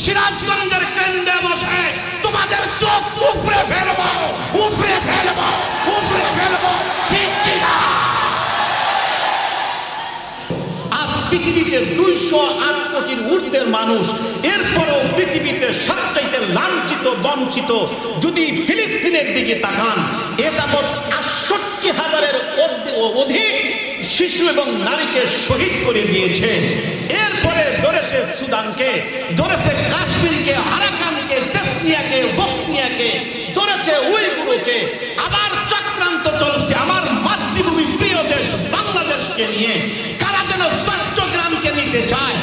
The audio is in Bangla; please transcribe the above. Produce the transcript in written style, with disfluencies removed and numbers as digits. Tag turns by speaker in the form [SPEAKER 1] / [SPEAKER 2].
[SPEAKER 1] সিরাজগঞ্জের কেন্দ্রে বসে তোমাদের চোখ উপরে ফেলবো, উপরে ফেলবো, উপরে ফেলবো, ঠিক কিনা? আজ পৃথিবীতে 208 কোটির ঊর্ধ্বের মানুষ, এরপরও পৃথিবীতে সবচাইতে লাঞ্ছিত বঞ্চিত। যদি ফিলিস্তিনের দিকে তাকান, এ যাবৎ 68,000-এর অধিক শিশু এবং নারীকে শহীদ করে দিয়েছে। এরপরে ধরেছে সুদানকে, ধরেছে কাশ্মীরকে, আরাকানকে, চেচনিয়াকে, বসনিয়াকে, ধরেছে উইগুরকে। আবার চক্রান্ত চলছে আমার মাতৃভূমি প্রিয় দেশ বাংলাদেশকে নিয়ে। কারা যেন চট্টগ্রামকে নিতে চায়,